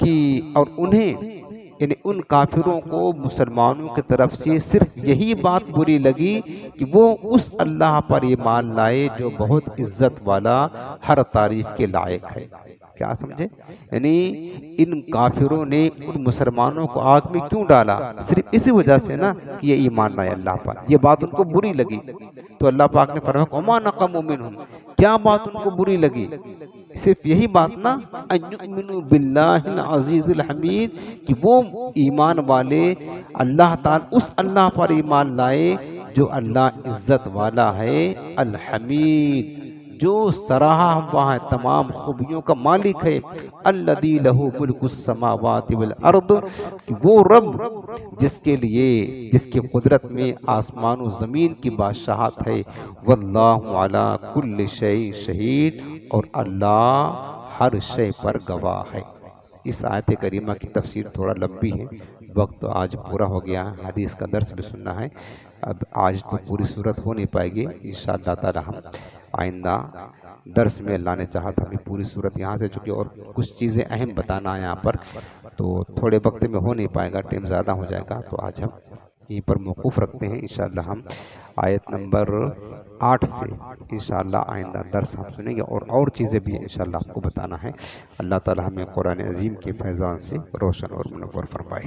کہ اور انہیں یعنی ان کافروں کو مسلمانوں کی طرف سے صرف یہی بات بری لگی کہ وہ اس اللہ پر ایمان لائے جو بہت عزت والا، ہر تعریف کے لائق ہے۔ کیا سمجھے؟ یعنی ان کافروں نے ان مسلمانوں کو آگ میں کیوں ڈالا؟ صرف اسی وجہ سے نا کہ یہ ایمان لائے اللہ پر، یہ بات ان کو بری لگی۔ تو اللہ پاک نے فرمایا وما نقموا منہم، کیا بات ان کو بری لگی؟ صرف یہی بات نا، ان یؤمنوا باللہ العزیز الحمید، کہ وہ ایمان والے اللہ تعالی اس اللہ پر ایمان لائے جو اللہ عزت والا ہے، الحمید، جو سراہا ہوا ہے تمام خوبیوں کا مالک ہے، الذی لہ ملک السماوات والارض، وہ رب جس کے لیے جس کی قدرت میں آسمان و زمین کی بادشاہت ہے، واللہ علی کل شیء شہید، اور اللہ ہر شے پر گواہ ہے۔ اس آیت کریمہ کی تفسیر تھوڑا لمبی ہے، وقت تو آج پورا ہو گیا ہے، حدیث کا درس بھی سننا ہے، اب آج تو پوری صورت ہو نہیں پائے گی، انشاءاللہ تعالی ہم آئندہ درس میں اللہ نے چاہا تو ہمیں پوری صورت یہاں سے، چونکہ اور کچھ چیزیں اہم بتانا ہے یہاں پر تو تھوڑے وقت میں ہو نہیں پائے گا، ٹائم زیادہ ہو جائے گا، تو آج ہم یہیں پر موقوف رکھتے ہیں۔ انشاءاللہ ہم آیت نمبر 8 سے انشاءاللہ آئندہ درس ہم سنیں گے، اور چیزیں بھی انشاءاللہ آپ کو بتانا ہے۔ اللہ تعالی ہمیں قرآن عظیم کے فیضان سے روشن اور منور فرمائے۔